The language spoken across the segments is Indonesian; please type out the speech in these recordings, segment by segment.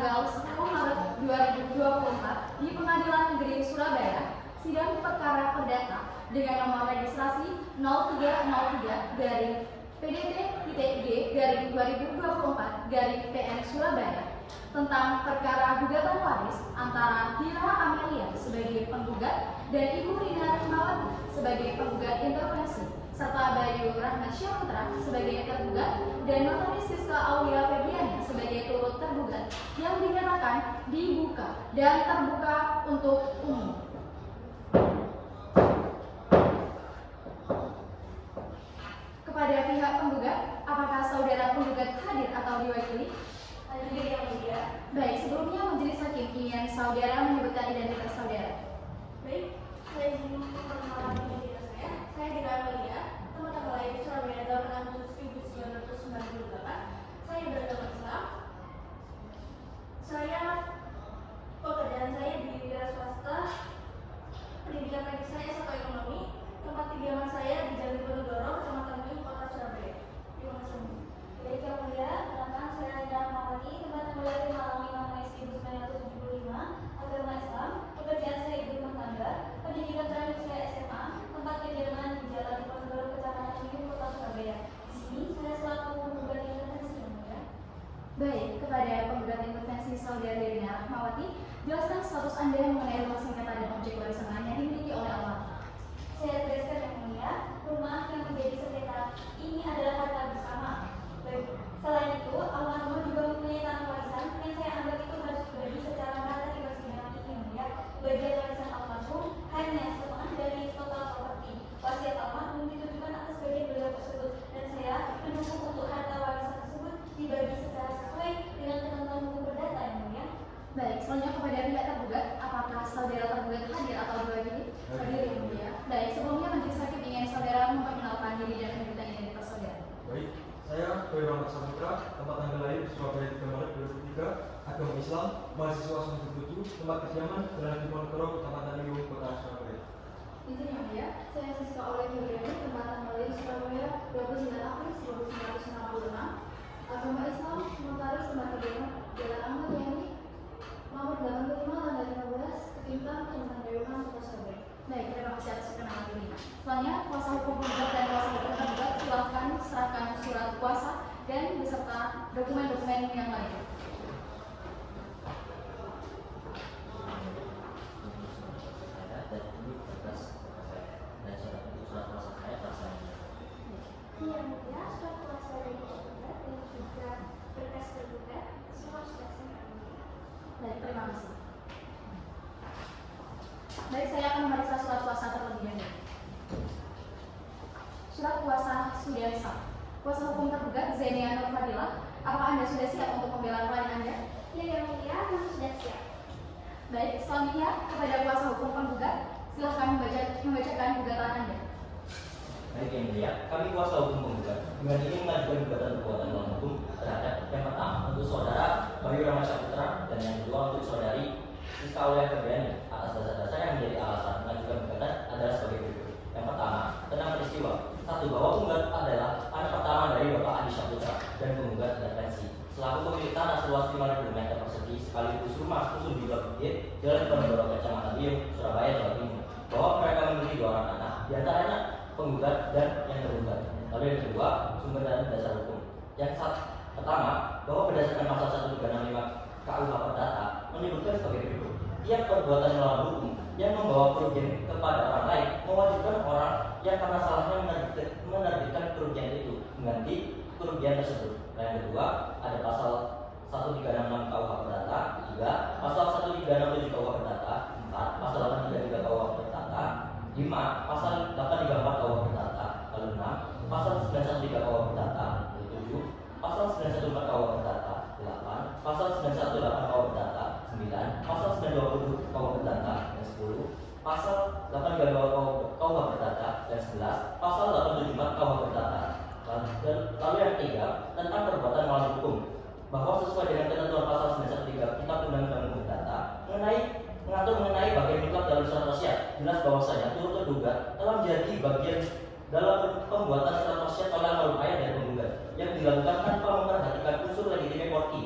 tanggal 10 Maret 2024 di Pengadilan Negeri Surabaya, sidang perkara perdata dengan nomor registrasi 0303-PDT-G-2024-PN Surabaya tentang perkara gugatan waris antara Dira Amelia sebagai penggugat dan Ibu Rina Rahmawati sebagai penggugat intervensi, serta Bayu Rahmat Syahputra sebagai tergugat dan Notaris Siska Aulia Febriani sebagai turut tergugat yang dinyatakan dibuka dan terbuka untuk umum. Kepada pihak penggugat, apakah saudara penggugat hadir atau diwakili? Hadir yang mulia. Baik, sebelumnya majelis hakim ingin saudara menyebutkan identitas saudara. Baik, saya ingin memperkenalkan identitas saya. Saya Dira Amelia, tanggal lahir Surabaya tahun 1998. Saya beragama Islam. Pekerjaan saya di wira swasta. Pendidikan teknik saya S1 Ekonomi. Tempat kediaman saya di Jalan Diponegoro, Kecamatan Mui, Kota Surabaya. Terima kasih. Baik, yang mulia, perkenalkan saya Rina Rahmawati, tempat tanggal lahir Malang 5 Mei 1975, agama Islam, pekerjaan saya ibu rumah tangga, pendidikan terakhir saya SMA, tempat kediaman di Jalan Diponegoro, Kecamatan Mui, Kota Surabaya. Di sini saya selaku penggugat intervensi, yang mulia. Baik, kepada penggugat intervensi saudara Rina Rahmawati, jelaskan status Anda mengenai rumah sengketa dan objek warisan lain yang dimiliki oleh almarhum. Saya tegaskan, yang mulia, rumah yang menjadi sengketa ini adalah harta bersama. Selain itu, almarhum juga mempunyai tanah warisan yang saya anggap itu harus dibagi secara merata di persidangan ini, yang mulia. Bagian warisan almarhum hanya setengah dari total properti. Wasiat almarhum ditujukan atas bagian beliau tersebut, dan saya mendukung untuk harta warisan tersebut dibagi secara sesuai dengan ketentuan hukum perdata, yang mulia. Baik, selanjutnya kepada pihak tergugat, apakah saudara tergugat hadir atau diwakili? Hadir, yang mulia. Baik, sebelumnya majelis hakim ingin saudara memperkenalkan diri dan menyebutkan identitas saudara. Baik, saya Bayu Rahmat Syahputra, tempat tanggal lahir Surabaya 3 Maret 2003, agama Islam, mahasiswa 97, tempat kediaman Jalan Diponegoro, Kecamatan Mui, Kota Surabaya. Izin, yang mulia, saya Siska Aulia Febriani, tempat tanggal lahir Surabaya 29 April 1966, agama Islam, notaris tempat kediaman Jalan Ahmad Yani, nomor 85 tanggal 15, Ketimpang, Kecamatan Bayuman, Kota Surabaya. Baik, terima kasih atas keterangan ini. Selanjutnya, kuasa hukum penggugat dan kuasa hukum tergugat silakan serahkan surat kuasa dan beserta dokumen-dokumen yang lain. Yang mulia, surat kuasa dari tergugat dan juga berkas tergugat semua sudah saya ambil. Baik, terima kasih. Baik, saya akan memeriksa surat kuasa terlebih dahulu. Surat kuasa sudah sah. Kuasa hukum tergugat Zenia Nur Fadilah, apakah Anda sudah siap untuk membela klien Anda? Ya, yang mulia, kami sudah siap. Baik, selanjutnya kepada kuasa hukum penggugat, silakan membacakan gugatan Anda. Baik, yang mulia, kami kuasa hukum penggugat dengan ini mengajukan gugatan perbuatan melawan hukum terhadap yang pertama untuk saudara Bayu Rahmat Syahputra dan yang kedua untuk saudari Siska Aulia Febriani atas dasar-dasar yang menjadi alasan mengajukan gugatan adalah sebagai berikut. Yang pertama, tentang peristiwa. Satu, bahwa penggugat adalah anak pertama dari Bapak Adi Syahputra dan penggugat intervensi selaku pemilik tanah seluas 5.000 meter persegi sekaligus rumah susun di Blok G, Jalan Diponegoro, Kecamatan Biung, Surabaya, Jawa Timur. Bahwa mereka memiliki 2 orang anak, diantaranya penggugat dan yang tergugat. Lalu yang kedua, sumber dan dasar hukum. Yang pertama, bahwa berdasarkan pasal 1365 KUH Perdata menyebutkan sebagai berikut. Tiap perbuatan melawan hukum yang membawa kerugian kepada orang lain mewajibkan orang yang karena salahnya menerbitkan kerugian itu mengganti kerugian tersebut. Nah, yang kedua, ada pasal 1366 KUH Perdata, 3, pasal 1367 KUH Perdata, 4, pasal 833 KUH Perdata, 5, pasal 834 KUH Perdata, lalu 6, pasal 913 KUH Perdata, 7, pasal 914 KUH Perdata, 8, pasal 918 KUH Perdata, 9, pasal 920 KUH Perdata, dan 10, pasal 832 KUH Perdata, dan 11, pasal 874 KUH Perdata. Lalu yang ketiga, tentang perbuatan melawan hukum, bahwa sesuai dengan ketentuan pasal 913 Kitab Undang-Undang Hukum Perdata mengatur mengenai bagian mutlak dalam surat wasiat, jelas bahwasanya turut tergugat telah menjadi bagian dalam pembuatan surat wasiat oleh almarhum ayah dan penggugat yang dilakukan tanpa memperhatikan unsur legitimate morti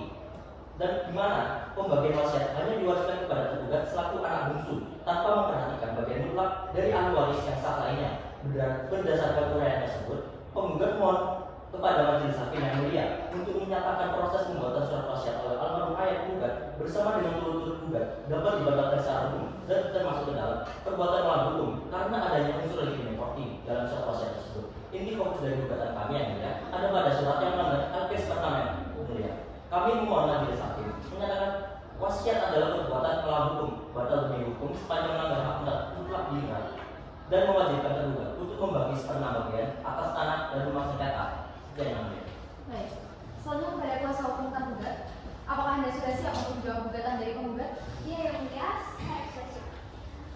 dan di mana pembagian wasiat hanya diwariskan kepada tergugat selaku anak bungsu tanpa memperhatikan bagian mutlak dari ahli waris yang sah lainnya. Berdasarkan uraian tersebut, penggugat mohon kepada majelis hakim yang mulia untuk menyatakan proses pembuatan surat wasiat oleh almarhum ayah penggugat bersama dengan turut-turut penggugat dapat dibatalkan secara hukum dan termasuk ke dalam perbuatan melawan hukum karena adanya unsur legitimate korti dalam surat wasiat tersebut. Inti fokus dari gugatan kami yang mulia ada pada surat yang melanggar LPS pertama yang mulia. Kami memohon majelis hakim menyatakan wasiat adalah perbuatan melawan hukum, batal demi hukum sepanjang melanggar hak mutlak dirinya dan mewajibkan tergugat untuk membagi sepenuhnya bagian atas tanah dan rumah sengketa. Sekian yang mulia. Baik, selanjutnya kepada kuasa hukum tergugat, apakah Anda sudah siap untuk menjawab gugatan dari penggugat? Iya, Yang Mulia, saya eksepsi.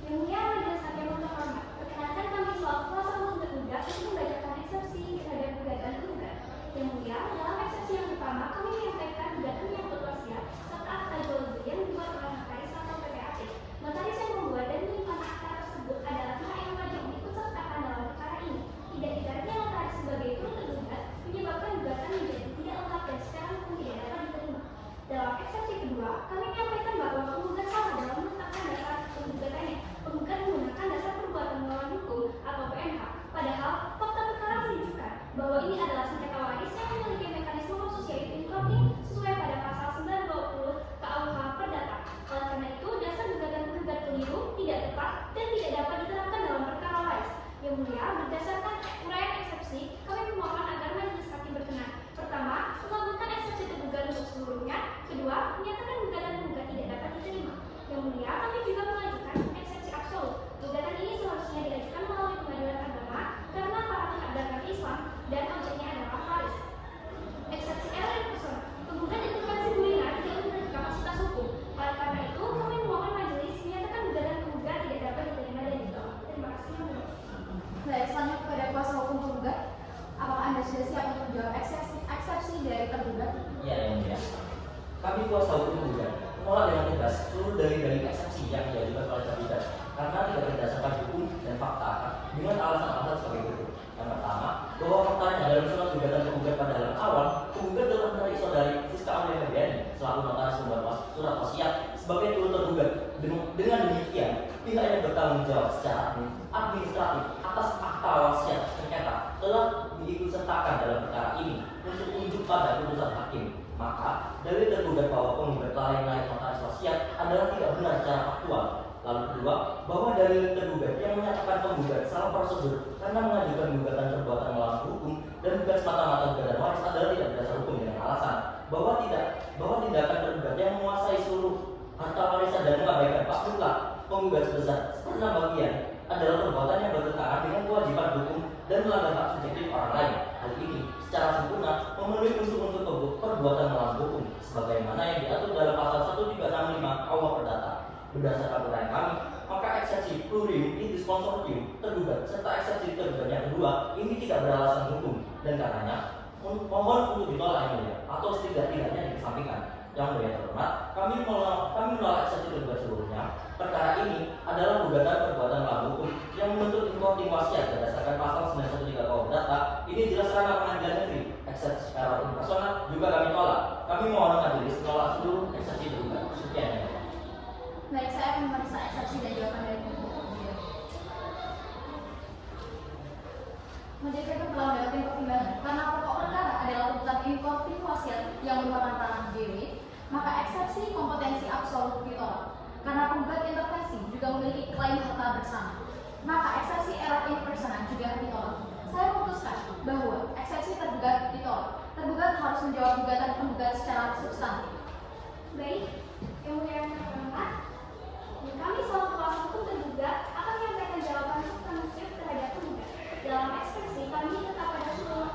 Yang Mulia, majelis hakim yang terhormat, perkenankan kami selaku kuasa hukum tergugat untuk membacakan eksepsi terhadap gugatan tergugat. Yang Mulia, dalam eksepsi yang pertama, kami menyampaikan gugatan menyangkut wasiat serta akta jual beli yang dibuat oleh notaris atau PPAT. Notaris yang membuat dan menyimpan akta tersebut adalah pihak yang wajib diikutsertakan dalam perkara ini. Tidak ditarik notaris sebagai turut tergugat menyebabkan gugatan menjadi tidak lengkap dan secara hukum tidak dapat diterima. Dalam eksepsi kedua, kami menyampaikan bahwa penggugat salah dalam menetapkan dasar penggugatannya. Penggugat menggunakan dasar perbuatan melawan hukum atau PMH. Padahal fakta perkara menunjukkan bahwa ini adalah sengketa waris yang memiliki mekanisme konsosiatif inkorting sesuai pada pasal 920 KUH Perdata. Oleh karena itu, dasar gugatan penggugat keliru, tidak tepat, dan tidak dapat diterapkan dalam perkara waris. Yang Mulia, berdasarkan uraian eksepsi, kami memohon agar majelis hakim berkenan. Pertama, mengabulkan eksepsi tergugat untuk seluruhnya. Kedua, menyatakan gugatan penggugat tidak dapat diterima. Yang Mulia, kami juga mengajukan eksepsi absolut. Gugatan ini seharusnya diajukan melalui pengadilan agama karena para pihak beragama Islam dan objeknya adalah waris. Eksepsi error personal. Penggugat intervensi kuliner tidak memiliki kapasitas hukum. Oleh karena itu, kami memohon majelis menyatakan gugatan penggugat tidak dapat diterima dan ditolak. Terima kasih. Yang Mulia. Baik, selanjutnya kepada kuasa hukum penggugat, apakah Anda sudah siap untuk menjawab eksepsi dari tergugat? Ya, yang mulia. Kami kuasa hukum penggugat menolak dengan tegas seluruh dalil-dalil eksepsi yang diajukan oleh tergugat karena tidak berdasarkan hukum dan fakta dengan alasan-alasan sebagai berikut. Yang pertama, bahwa faktanya dalam surat gugatan tergugat pada halaman awal, penggugat telah menarik saudari Siska Aulia Febriani selaku notaris membuat surat wasiat sebagai turut tergugat. Dengan demikian, pihak yang bertanggung jawab secara administratif atas akta wasiat sengketa telah diikutsertakan dalam perkara ini untuk unjuk pada putusan hakim. Maka, dalil tergugat bahwa penggugat lalai notaris wasiat adalah tidak benar secara faktual. Lalu kedua, bahwa dalil tergugat yang menyatakan penggugat salah prosedur karena mengajukan gugatan perbuatan melawan hukum dan bukan semata-mata gugatan waris adalah tidak berdasar hukum dengan alasan bahwa tindakan tergugat yang menguasai seluruh harta warisan dan mengabaikan hak mutlak penggugat sebesar sepenuhnya bagian adalah perbuatan yang bertentangan dengan kewajiban hukum dan melanggar hak subjektif orang lain. Hal ini secara sempurna memenuhi unsur-unsur perbuatan melawan hukum sebagaimana yang diatur dalam pasal 1365 KUH Perdata. Berdasarkan uraian kami, maka eksepsi plurium litis consortium tergugat serta eksepsi tergugat yang kedua ini tidak beralasan hukum dan karenanya mohon untuk ditolak yang mulia atau setidak-tidaknya dikesampingkan. Yang mulia terhormat, kami menolak eksepsi tergugat seluruhnya. Perkara ini adalah gugatan perbuatan melawan hukum yang menuntut inkorting wasiat berdasarkan pasal 913 KUH Perdata. Ini jelas ranah pengadilan negeri. Eksepsi error personal juga kami tolak. Kami mohon majelis menolak seluruh eksepsi tergugat. Sekian yang mulia. Baik, saya akan memeriksa eksepsi dan jawaban dari penggugat. Majelis hakim telah mendapatkan pertimbangan karena pokok perkara adalah tuntutan inkorting wasiat yang merupakan ranah DW, maka eksepsi kompetensi absolut ditolak. Karena penggugat intervensi juga memiliki klaim harta bersama, maka eksepsi error in persona juga ditolak. Saya memutuskan bahwa eksepsi tergugat ditolak. Tergugat harus menjawab gugatan penggugat secara substantif. Baik, yang mulia yang terhormat, kami selaku kuasa hukum tergugat akan menyampaikan jawaban substantif terhadap penggugat. Dalam eksepsi, kami tetap pada seluruh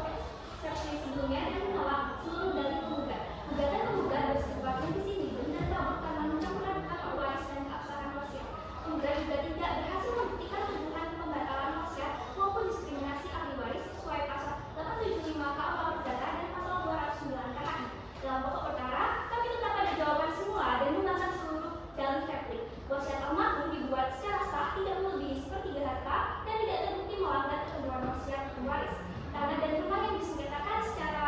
eksepsi sebelumnya dan menolak seluruh dalil penggugat. Gugatan penggugat bersifat indisiplin dan kabur karena mencampurkan hak waris dan keabsahan wasiat. Penggugat juga tidak berhasil membuktikan tuduhan pembatalan wasiat maupun diskriminasi ahli waris sesuai pasal 875 KUH Perdata dan pasal 209 KHI. Dalam pokok perkara, kami tetap pada jawaban semula dan menggunakan seluruh dalil replik. Wasiat almarhum dibuat secara sah, tidak melebihi sepertiga harta dan tidak terbukti melanggar ketentuan wasiat waris. Tanah dan rumah yang disengketakan secara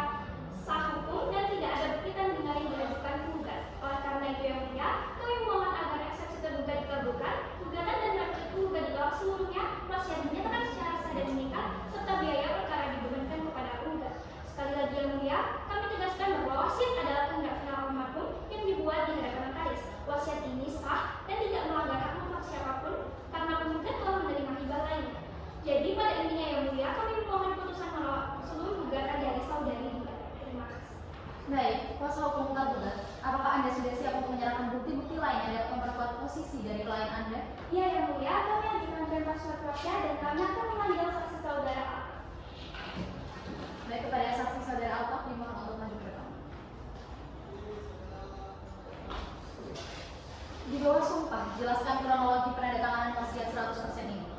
Baik, kuasa hukum tergugat, apakah Anda sudah siap untuk menyerahkan bukti-bukti lain yang dapat memperkuat posisi dari klien Anda? Ya, yang mulia, kami ajukan perintah surat kuasa dan kami akan memanggil saksi saudara A. Baik, kepada saksi saudara Altaf dimohon untuk maju ke depan. Di bawah sumpah, jelaskan kronologi penandatanganan wasiat 100% ini.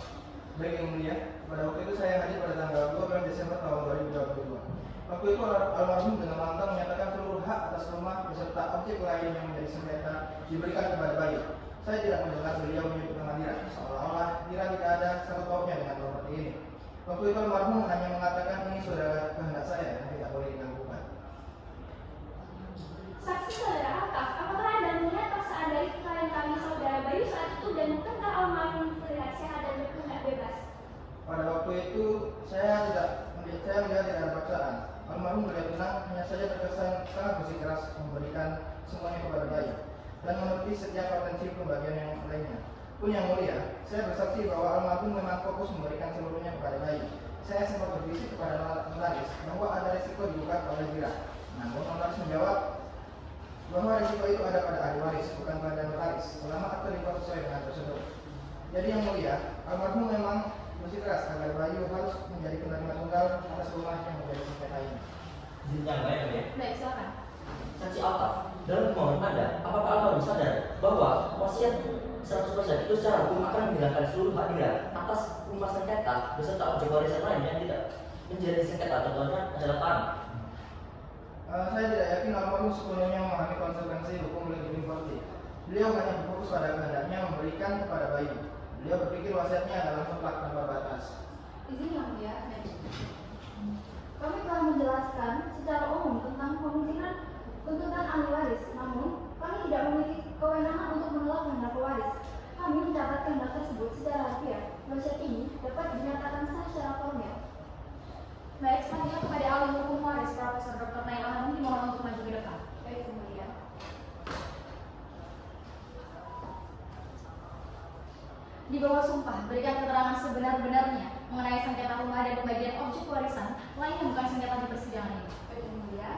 Baik yang mulia, pada waktu itu saya hadir pada tanggal 12 Desember tahun 2022. Waktu itu almarhum dengan lantang menyatakan seluruh hak atas rumah beserta objek lain yang menjadi sengketa diberikan kepada Bayu. Saya tidak mendengar beliau menyebut nama Dira, seolah-olah Dira tidak ada sangkut pautnya dengan properti ini. Waktu itu almarhum hanya mengatakan ini sudah kehendak saya dan tidak boleh diganggukan. Saksi saudara Altaf, apakah Anda melihat paksaan dari klien kami saudara Bayu saat itu dan bukankah almarhum terlihat sehat dan berkehendak bebas? Pada waktu itu saya melihat tidak ada paksaan. Almarhum terlihat tenang, hanya saja terkesan sangat bersikeras memberikan semuanya kepada Bayu dan menuruti setiap atensi pembagian yang lainnya. Pun yang mulia, saya bersaksi bahwa almarhum memang fokus memberikan seluruhnya kepada Bayu. Saya sempat berbisik kepada Notaris bahwa ada risiko dibuka oleh Dira. Namun Notaris menjawab bahwa risiko itu ada pada ahli waris, bukan pada Notaris, selama akte dibuat sesuai dengan prosedur. Jadi yang mulia, almarhum memang bersikeras agar Bayu harus menjadi penerima tunggal atas rumah yang menjadi sengketa ini. Izin yang lain ya. Baik, silakan. Saksi Altaf, dalam permohonan Anda, apakah almarhum sadar bahwa wasiat 100% itu secara hukum akan menghilangkan seluruh hak Dira atas rumah sengketa beserta objek warisan lain yang tidak menjadi sengketa, contohnya adalah tanah? Saya tidak yakin almarhum sepenuhnya memahami konsekuensi hukum legally property. Beliau hanya berfokus pada kehendaknya memberikan kepada Bayu. Beliau berpikir wasiatnya adalah mutlak tanpa batas. Izin yang mulia, baik. Kami telah menjelaskan secara umum tentang pemungkinan tuntutan ahli waris, namun kami tidak memiliki kewenangan untuk menolak kehendak pewaris. Kami mencatat kehendak tersebut secara harfiah. Wasiat ini dapat dinyatakan sah secara formil. Baik, selanjutnya kepada ahli hukum waris Profesor Dr. Naila Hanum dimohon untuk maju ke depan. Baik, yang mulia. Di bawah sumpah, berikan keterangan sebenar-benarnya mengenai sengketa rumah dan pembagian objek warisan lain yang bukan sengketa di persidangan ini. Baik, yang mulia,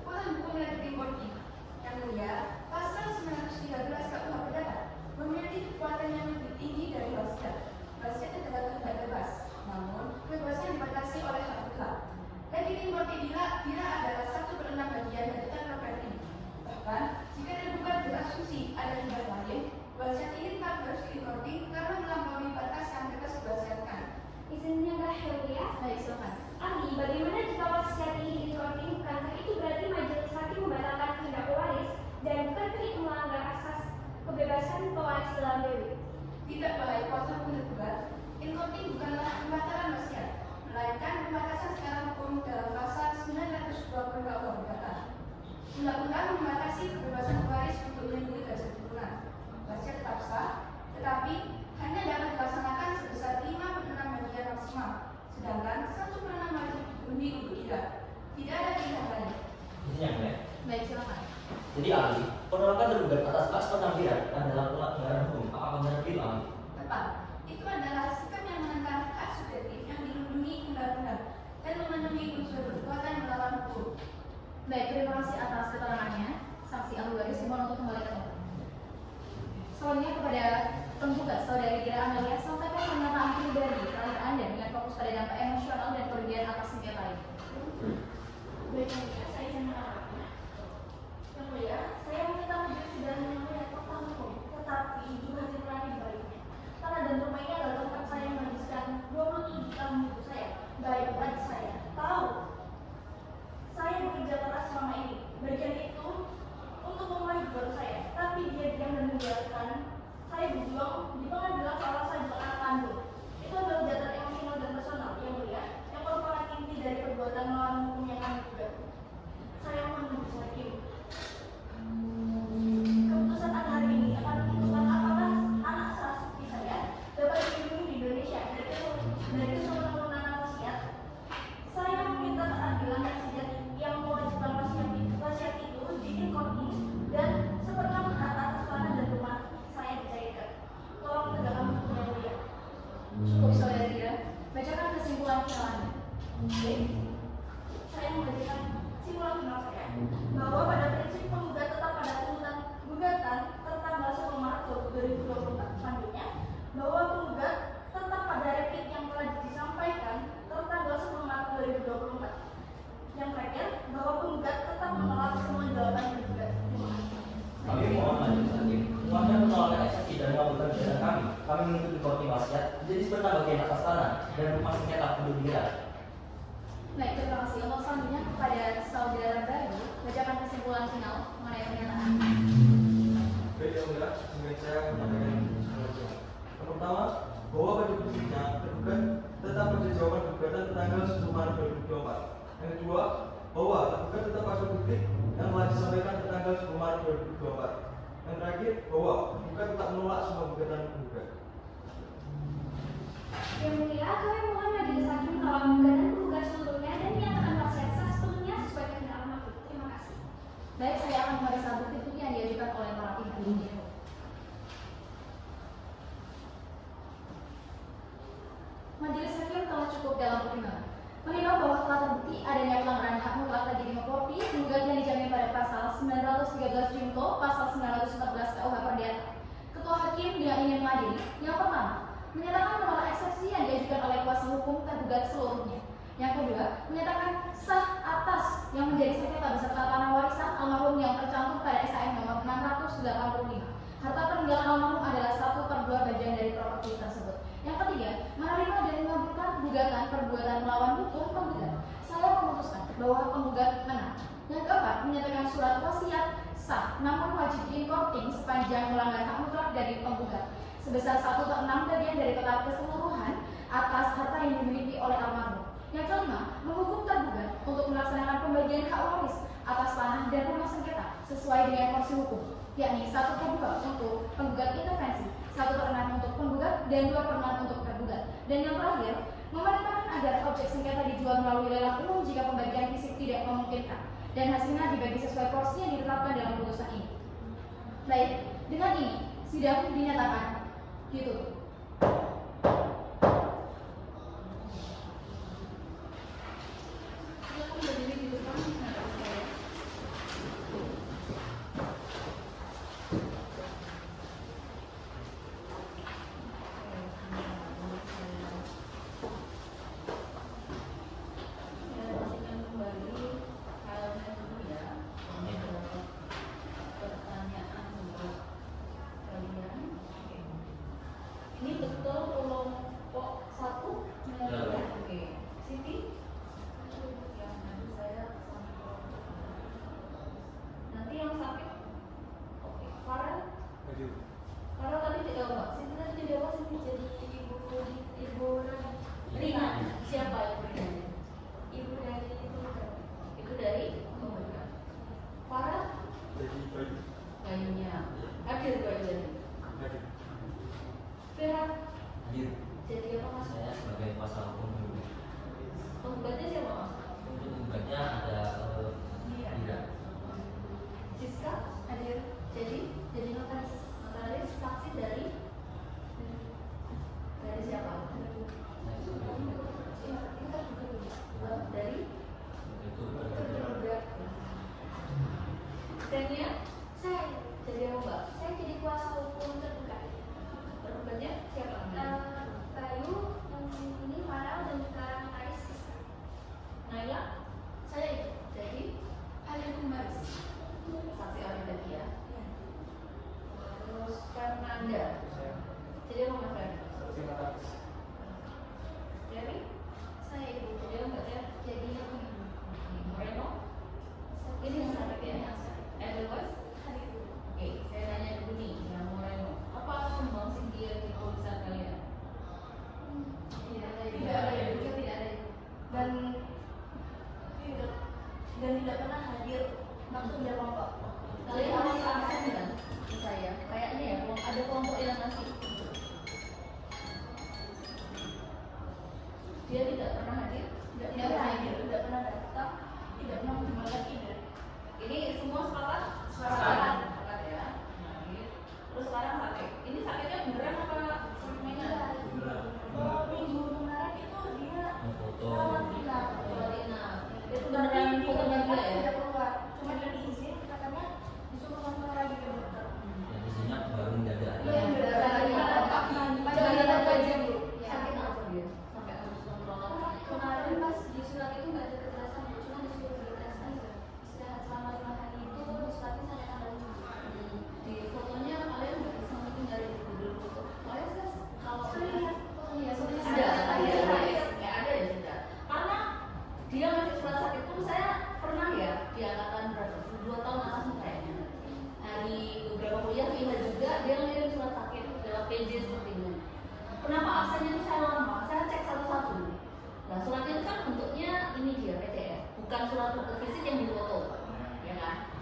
putusan hukum yang dimiliki yang mulia, pasal 913 KUH Perdata memiliki kekuatan yang lebih tinggi dari wasiat. Wasiat adalah kehendak bebas, namun kebebasan dibatasi oleh hak Tuhan. Legitim Dira adalah 1/6 bagian dari tanah properti. Bahkan jika tergugat berasumsi ada hibah lain, wasiat ini tetap harus diimporti karena melampaui batas yang bebas diwasiatkan. Izinnya berakhir, ya? Baik, silakan. Ahli, bagaimana jika wasiat ini disorti? Bukankah itu berarti majelis hakim membatalkan kehendak pewaris dan bukankah itu melanggar asas kebebasan pewaris dalam dewi? Tidak baik kuasa hukum tergugat, inkorting bukanlah pembatalan wasiat, melainkan pembatasan secara hukum dalam pasal 920 KUH Perdata. Undang-undang membatasi kebebasan pewaris untuk melindungi garis keturunan. Wasiat tetap sah, tetapi hanya dapat dilaksanakan sebesar 5/6 bagian maksimal, sedangkan 1/6 wajib dipenuhi untuk Dira. Tidak ada pilihan lain. Izin yang lain. Baik, silakan. Jadi ahli, penolakan tergugat atas hak penampilan adalah pelanggaran hukum. Apakah benar itu ahli? Tepat, itu adalah sikap yang menentang hak subjektif yang dilindungi undang-undang dan memenuhi unsur perbuatan melawan hukum. Baik, terima kasih atas keterangannya. Saksi ahli waris dimohon untuk kembali ke tempat. Selanjutnya kepada penggugat saudari Dira Amelia, sampaikan pernyataan pribadi terakhir Anda dengan fokus pada dampak emosional dan kerugian atas sengketa ini. Baik, yang mulia, saya izin menerangkannya. Yang mulia, saya meminta majelis sidang yang melihat fakta hukum, tetapi juga hasilnya dibaliknya. Tanah dan rumah ini adalah tempat saya menghabiskan 27 tahun hidup saya. Baik, adik saya tahu saya bekerja keras selama ini. Bagian itu untuk memenuhi kebutuhan saya, tapi dia diam dan membiarkan saya berjuang di pengadilan seolah saya bukan anak kandung. Itu adalah jatuh emosional dan personal, yang mulia, yang merupakan inti dari perbuatan melawan hukum yang kami buat. Saya kami menuntut di korti wasiat menjadi sebentar bagian atas tanah dan rumah sengketa penduduk. Baik, terima kasih. Untuk selanjutnya kepada saudara baru, bacakan kesimpulan final mengenai pernyataan. Baik, yang mulia, dengan saya menyampaikan pengajuan. Yang pertama, bahwa pada prinsipnya tergugat tetap berjawaban gugatan tanggal 10 Maret 2024. Yang kedua, bahwa tergugat tetap pada bukti yang telah disampaikan tanggal 10 Maret 2024. Yang terakhir, bahwa tergugat tetap menolak semua gugatan penggugat. Yang mulia, kami mohon majelis hakim menolak gugatan penggugat seluruhnya dan menyatakan wasiat sah sepenuhnya sesuai kehendak Almarhum. Terima kasih. Baik, saya akan memeriksa bukti-bukti yang diajukan oleh para pihak ini. Majelis hakim telah cukup dalam pertimbangan menilai bahwa telah terbukti adanya pelanggaran hak mutlak terjadi properti penggugat yang dijamin pada pasal 913 Junto, pasal 914 KUH Perdata. Ketua hakim dengan ingin mengadili yang pertama menyatakan menolak eksepsi yang diajukan oleh kuasa hukum tergugat seluruhnya. Yang kedua, menyatakan sah atas yang menjadi sengketa beserta tanah warisan almarhum yang tercantum pada SAM nomor 685. Harta peninggalan almarhum adalah 1/2 bagian dari properti tersebut. Yang ketiga, menerima dan mengabulkan gugatan perbuatan melawan hukum penggugat. Saya memutuskan bahwa penggugat menang. Yang keempat, menyatakan surat wasiat sah, namun wajib diinkorting sepanjang melanggar hak mutlak dari penggugat sebesar 1/6 bagian dari total keseluruhan atas harta yang dimiliki oleh almarhum. Yang kelima, menghukum tergugat untuk melaksanakan pembagian hak waris atas tanah dan rumah sengketa sesuai dengan porsi hukum, yakni 1/2 untuk penggugat intervensi, 1/6 untuk penggugat, dan 2/6 untuk tergugat. Dan yang terakhir, memerintahkan agar objek sengketa dijual melalui lelang umum jika pembagian fisik tidak memungkinkan, dan hasilnya dibagi sesuai porsi yang ditetapkan dalam putusan ini. Baik, dengan ini sidang dinyatakan ditutup. Silakan berdiri di depan menghadap saya. Ini betul kelompok 1 ya? Oke. Siti? Yang nanti saya nanti yang sakit. Oke. Farel? Farel tadi tidak apa? Siti tadi tidak apa? Siti jadi ibu Rina. Siapa ibu Rina? Ibu dari Farel? Bayunya. Hadir Bayu. Vera, Hadir. jadi apa mas? Saya sebagai kuasa hukum penggugat. Penggugatnya siapa mas? Untuk penggugatnya ada Ira. Siska hadir. Jadi notaris saksi dari siapa? Saya sebagai Dari itu tergugat. Senia? Saya jadi apa mbak? Saya jadi kuasa hukum tergugat. Tergugatnya siapa? Bayu, yang ini Farel dan juga notaris Siska. Naila? Saya itu. Jadi Hadir Kumaris. Saksi orang tadi ya. Terus Fernanda. Jadi apa mas Fernanda? Jerry? Saya ibu. Jadi apa mbak Jer? Jadi yang ini. Moreno? Ini yang sakit ya? Otherwise? Oke, saya tanya dulu nih yang Moreno. Apa sumbangsi dia di tulisan kalian? Tidak ada. Dan tidak pernah hadir langsung di kelompok. Kalian harus absen kan? Saya kayaknya ya, ada kelompok yang ngasih. Dia tidak pernah hadir, tidak pernah datang, tidak pernah menggunakan ide. Ini semua sepakat? Sepakat ya. Terus sekarang sakit. Ini sakitnya beneran apa mainan? Oh, minggu kemarin itu dia foto. Itu beneran fotonya dia ya? Tidak keluar. Cuma dia diizin katanya disuruh kontrol lagi ke dokter. Yang isinya baru mendadak. Iya, sakit apa dia? Sampai harus kontrol. Kemarin pas di surat itu nggak ada kejelasan, cuma disuruh dites aja. Istirahat selama 5 hari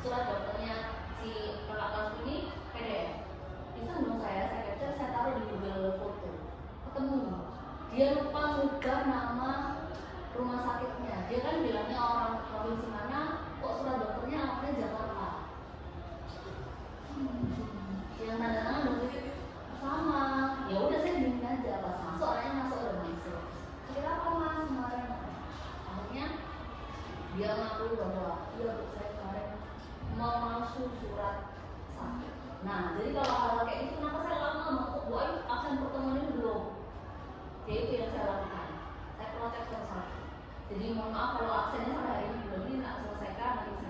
surat dokternya si kakak kelas ini PDF. Iseng dong saya capture, saya taruh di Google Foto. Ketemu, dia lupa ngubah nama rumah sakitnya. Dia kan bilangnya orang provinsi mana, kok surat dokternya alamatnya Jakarta. Yang tanda tangan dong sama. Ya udah saya bingung aja, pas masuk orangnya masuk udah masuk. Kira apa mas kemarin? Akhirnya dia ngakui bahwa iya bu, saya kemarin memalsu surat sakit. Nah, jadi kalau hal kayak gitu, kenapa saya lama mau Bu Ayu absen pertemuan ini belum? Ya itu yang saya lakukan. Saya protes satu-satu. Jadi mohon maaf kalau absennya sampai hari ini belum, ini tak selesaikan, nanti